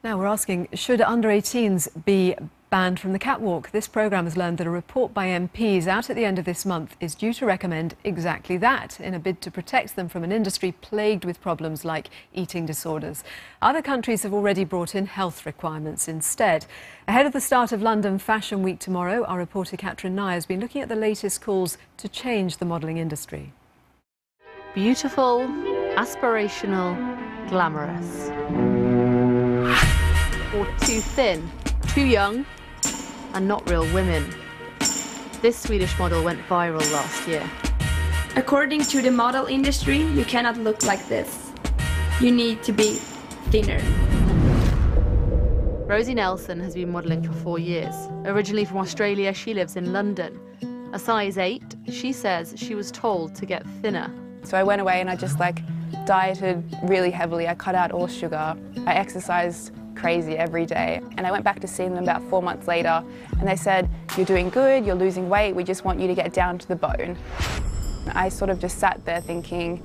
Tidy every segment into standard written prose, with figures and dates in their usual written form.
Now we're asking, should under-18s be banned from the catwalk? This programme has learned that a report by MPs out at the end of this month is due to recommend exactly that, in a bid to protect them from an industry plagued with problems like eating disorders. Other countries have already brought in health requirements instead. Ahead of the start of London Fashion Week tomorrow, our reporter Catherine Nye has been looking at the latest calls to change the modelling industry. Beautiful, aspirational, glamorous. Or too thin, too young, and not real women. This Swedish model went viral last year. According to the model industry, you cannot look like this. You need to be thinner. Rosie Nelson has been modelling for 4 years. Originally from Australia, she lives in London. A size 8, she says she was told to get thinner. So I went away and I just dieted really heavily. I cut out all sugar. I exercised crazy every day. And I went back to see them about 4 months later and they said, "You're doing good, you're losing weight, we just want you to get down to the bone." I sort of just sat there thinking,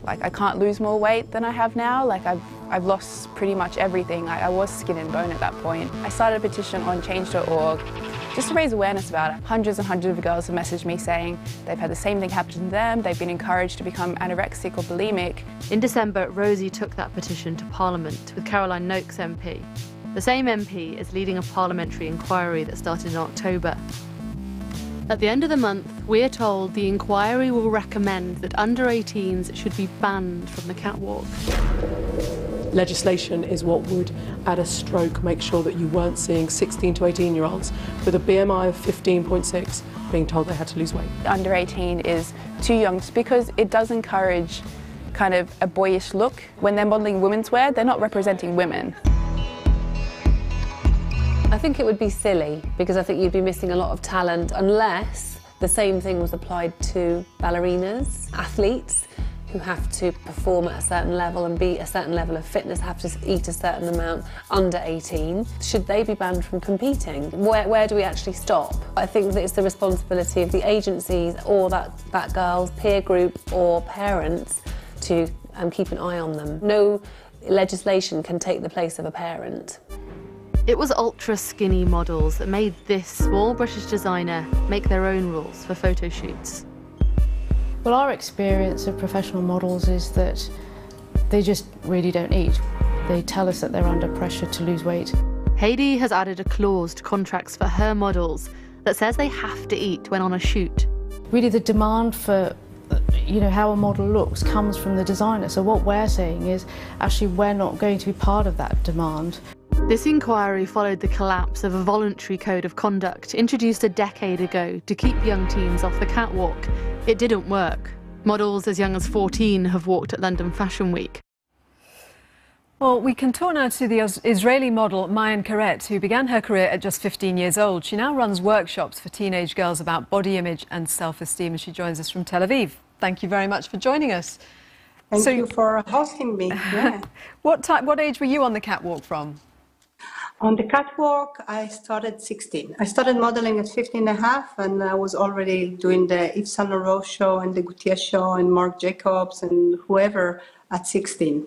I can't lose more weight than I have now. I've lost pretty much everything. I was skin and bone at that point. I started a petition on change.org just to raise awareness about it. Hundreds and hundreds of girls have messaged me saying they've had the same thing happen to them, they've been encouraged to become anorexic or bulimic. In December, Rosie took that petition to Parliament with Caroline Nokes MP. The same MP is leading a parliamentary inquiry that started in October. At the end of the month, we're told the inquiry will recommend that under-18s should be banned from the catwalk. Legislation is what would, at a stroke, make sure that you weren't seeing 16 to 18-year-olds with a BMI of 15.6 being told they had to lose weight. Under 18 is too young just because it does encourage kind of a boyish look. When they're modelling women's wear, they're not representing women. I think it would be silly because I think you'd be missing a lot of talent unless the same thing was applied to ballerinas, athletes who have to perform at a certain level and be a certain level of fitness, have to eat a certain amount under 18. Should they be banned from competing? Where do we actually stop? I think that it's the responsibility of the agencies or that girl's peer group or parents to keep an eye on them. No legislation can take the place of a parent. It was ultra-skinny models that made this small British designer make their own rules for photo shoots. Well, our experience of professional models is that they just really don't eat. They tell us that they're under pressure to lose weight. Heidi has added a clause to contracts for her models that says they have to eat when on a shoot. Really, the demand for how a model looks comes from the designer. So what we're saying is, actually, we're not going to be part of that demand. This inquiry followed the collapse of a voluntary code of conduct introduced a decade ago to keep young teens off the catwalk. It didn't work. Models as young as 14 have walked at London Fashion Week. Well, we can talk now to the Israeli model Maayan Karet, who began her career at just 15 years old. She now runs workshops for teenage girls about body image and self-esteem, and she joins us from Tel Aviv. Thank you very much for joining us. Thank you for hosting me. Yeah. What age were you on the catwalk from? On the catwalk, I started 16. I started modeling at 15 and a half, and I was already doing the Yves Saint Laurent show and the Gaultier show and Marc Jacobs and whoever at 16.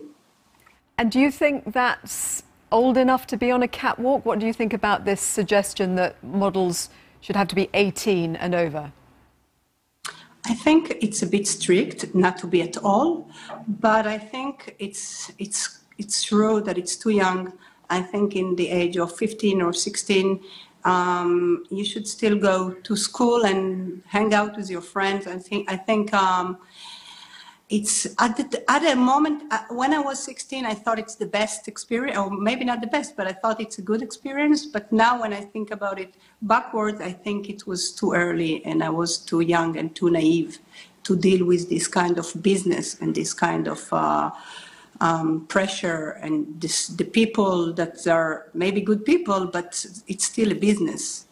And do you think that's old enough to be on a catwalk? What do you think about this suggestion that models should have to be 18 and over? I think it's a bit strict, not to be at all, but I think it's true that it's too young. I think in the age of 15 or 16, you should still go to school and hang out with your friends. I think it's at a moment when I was 16, I thought it's the best experience, or maybe not the best, but I thought it's a good experience. But now when I think about it backwards, I think it was too early and I was too young and too naive to deal with this kind of business and this kind of pressure and the people that are maybe good people, but it's still a business.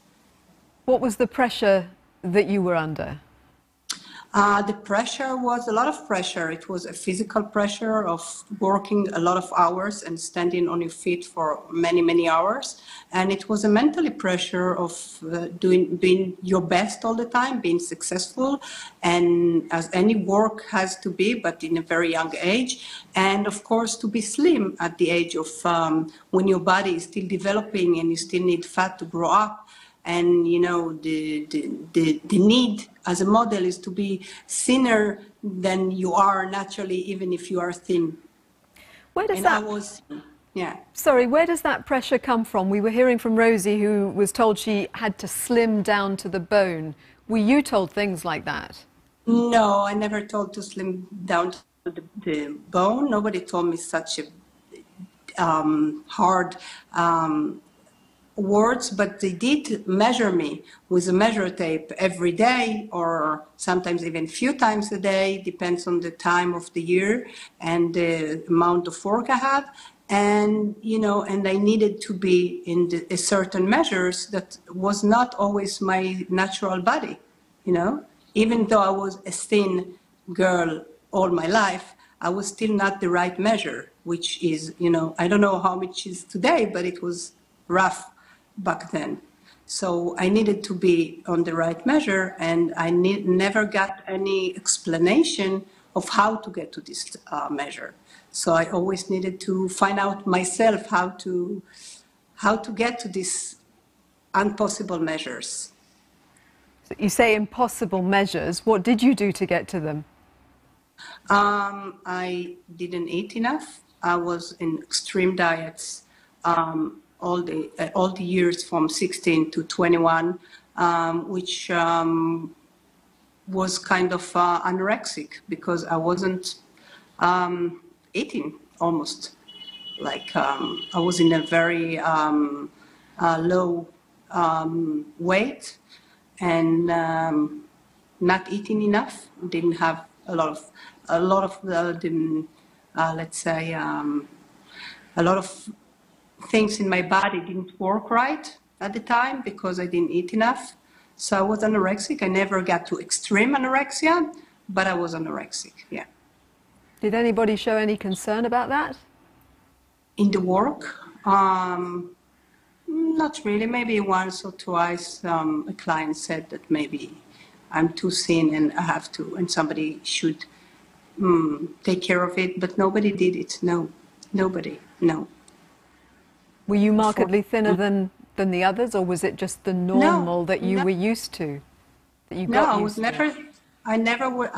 What was the pressure that you were under? The pressure was a lot of pressure. It was a physical pressure of working a lot of hours and standing on your feet for many, many hours. And it was a mentally pressure of being your best all the time, being successful, and as any work has to be, but in a very young age. And of course, to be slim at the age of when your body is still developing and you still need fat to grow up. And you know the need as a model is to be thinner than you are naturally, even if you are thin. Where does Sorry, where does that pressure come from? We were hearing from Rosie, who was told she had to slim down to the bone. Were you told things like that? No, I never told to slim down to the bone. Nobody told me such a hard words, but they did measure me with a measure tape every day, or sometimes even a few times a day, depends on the time of the year and the amount of work I have. And, you know, and I needed to be in a certain measures that was not always my natural body, you know. Even though I was a thin girl all my life, I was still not the right measure, which is, you know, I don't know how much is today, but it was rough back then. So I needed to be on the right measure, and I never got any explanation of how to get to this measure. So I always needed to find out myself how to get to these impossible measures. So you say impossible measures. What did you do to get to them? I didn't eat enough. I was in extreme diets. All the years from 16 to 21, which was kind of anorexic, because I wasn't eating almost. Like I was in a very low weight and not eating enough. Didn't have a lot of let's say a lot of things in my body didn't work right at the time because I didn't eat enough. So I was anorexic. I never got to extreme anorexia, but I was anorexic, yeah. Did anybody show any concern about that? In the work? Not really. Maybe once or twice a client said that maybe I'm too thin and I have to, and somebody should take care of it, but nobody did it. No, nobody, no. Were you markedly thinner than the others, or was it just the normal that you were used to? That you got used to? I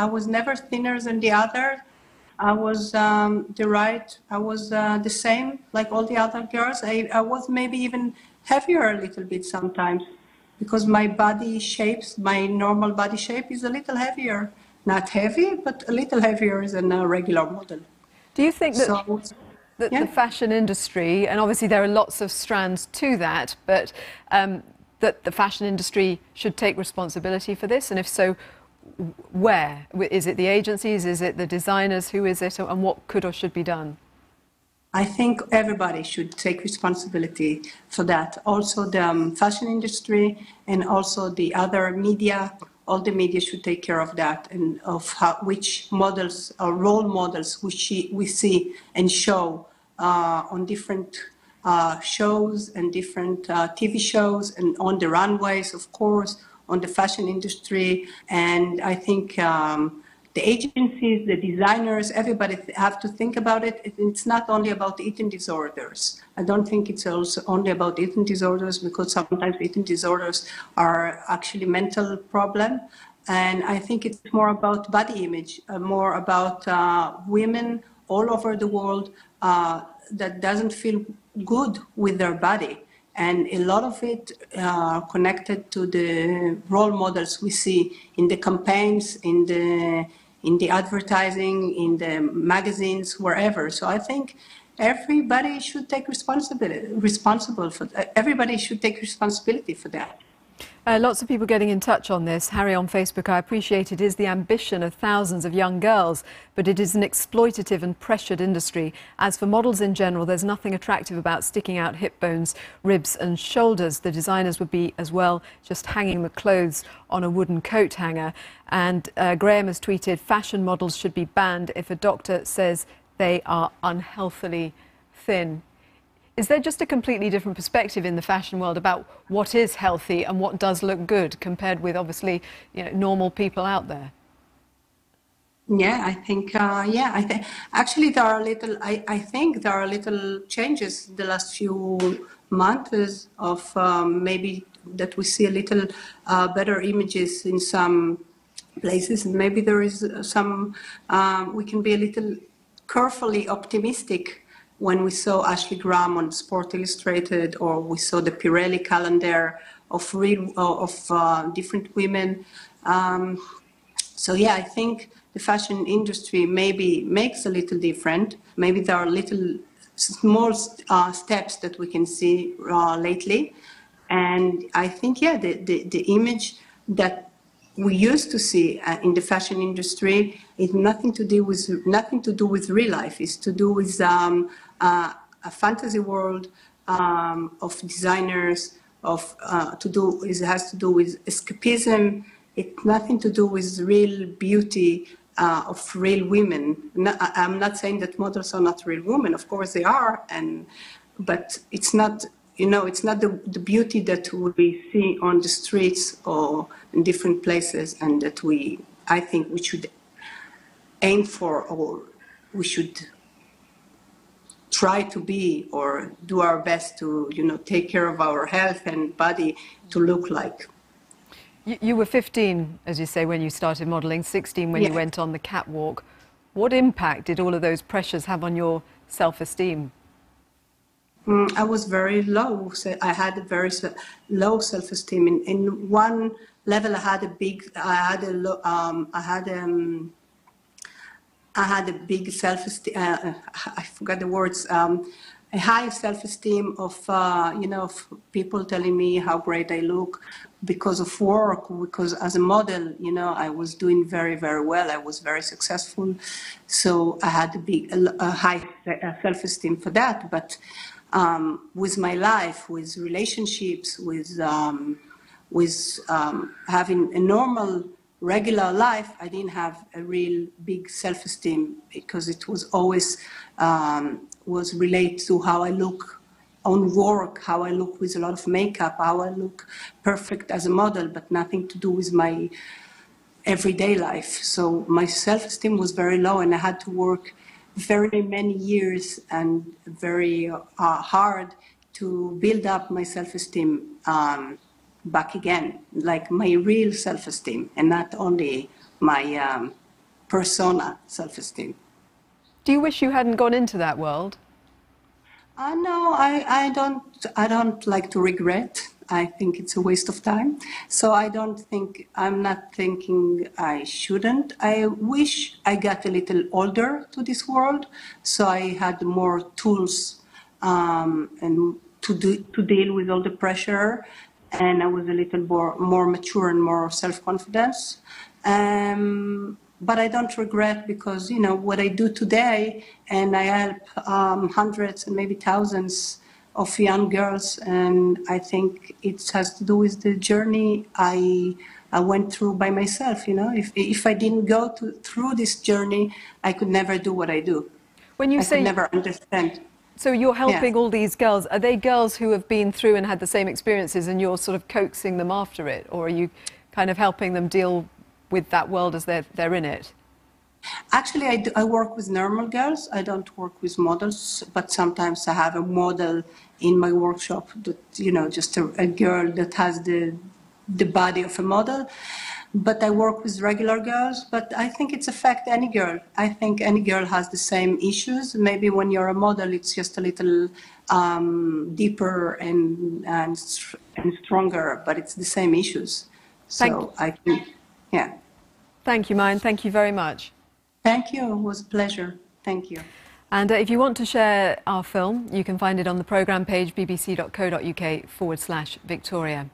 was never thinner than the other. I was the same like all the other girls. I was maybe even heavier a little bit sometimes, because my body shapes, my normal body shape is a little heavier. Not heavy, but a little heavier than a regular model. Do you think that the fashion industry, and obviously there are lots of strands to that, but that the fashion industry should take responsibility for this? And if so, where? Is it the agencies? Is it the designers? Who is it? And what could or should be done? I think everybody should take responsibility for that. Also the fashion industry and also the other media. All the media should take care of that, and of which models or role models we see and show on different shows and different TV shows and on the runways, of course, on the fashion industry. And I think the agencies, the designers, everybody have to think about it. It's not only about eating disorders. I don't think it's also only about eating disorders, because sometimes eating disorders are actually mental problem. And I think it's more about body image, more about women all over the world that doesn't feel good with their body. And a lot of it connected to the role models we see in the campaigns, in the advertising, in the magazines, wherever. So I think everybody should take responsibility for that. Everybody should take responsibility for that. Lots of people getting in touch on this. Harry on Facebook, I appreciate it is the ambition of thousands of young girls, but it is an exploitative and pressured industry. As for models in general, there's nothing attractive about sticking out hip bones, ribs and shoulders. The designers would be as well just hanging the clothes on a wooden coat hanger. And Graham has tweeted, fashion models should be banned if a doctor says they are unhealthily thin. Is there just a completely different perspective in the fashion world about what is healthy and what does look good compared with, obviously, normal people out there? Yeah, I think, actually there are little, I think there are little changes the last few months of maybe that we see a little better images in some places, and maybe there is some, we can be a little carefully optimistic when we saw Ashley Graham on Sport Illustrated, or we saw the Pirelli calendar of different women. So yeah, I think the fashion industry maybe makes a little different. Maybe there are little small steps that we can see lately. And I think, yeah, the image that we used to see in the fashion industry is nothing to do with real life. It's to do with a fantasy world of designers. It has to do with escapism. It's nothing to do with real beauty of real women. I'm not saying that models are not real women. Of course they are, but it's not. It's not the beauty that we see on the streets or in different places, and that I think we should aim for, or we should try to be, or do our best to, take care of our health and body to look like. You were 15, as you say, when you started modelling, 16 when you went on the catwalk. What impact did all of those pressures have on your self-esteem? I was very low. So I had a very low self-esteem. In one level, I had a big self-esteem. I forgot the words. A high self-esteem of of people telling me how great I look because of work. Because as a model, I was doing very, very well. I was very successful, so I had a high self-esteem for that. But with my life, with relationships, with having a normal, regular life, I didn't have a real big self-esteem, because it was always was related to how I look on work, how I look with a lot of makeup, how I look perfect as a model, but nothing to do with my everyday life. So my self-esteem was very low, and I had to work very many years and very hard to build up my self-esteem back again, like my real self-esteem, and not only my persona self-esteem. Do you wish you hadn't gone into that world? No, I don't like to regret. I think it's a waste of time. So I'm not thinking I shouldn't. I wish I got a little older to this world, so I had more tools and to deal with all the pressure, and I was a little more mature and more self-confidence. But I don't regret, because what I do today, and I help hundreds and maybe thousands of young girls, and I think it has to do with the journey I went through by myself. If I didn't go through this journey, I could never do what I do. When you I could never understand. So you're helping all these girls. Are they girls who have been through and had the same experiences, and you're sort of coaxing them after it, or are you kind of helping them deal with that world as they're in it? Actually, I work with normal girls. I don't work with models, but sometimes I have a model in my workshop that, just a girl that has the body of a model. But I work with regular girls, but I think it's affect any girl. I think any girl has the same issues. Maybe when you're a model, it's just a little deeper and stronger, but it's the same issues. So I think, yeah. Thank you, Mayan. Thank you very much. Thank you. It was a pleasure. Thank you. And if you want to share our film, you can find it on the programme page, bbc.co.uk/Victoria.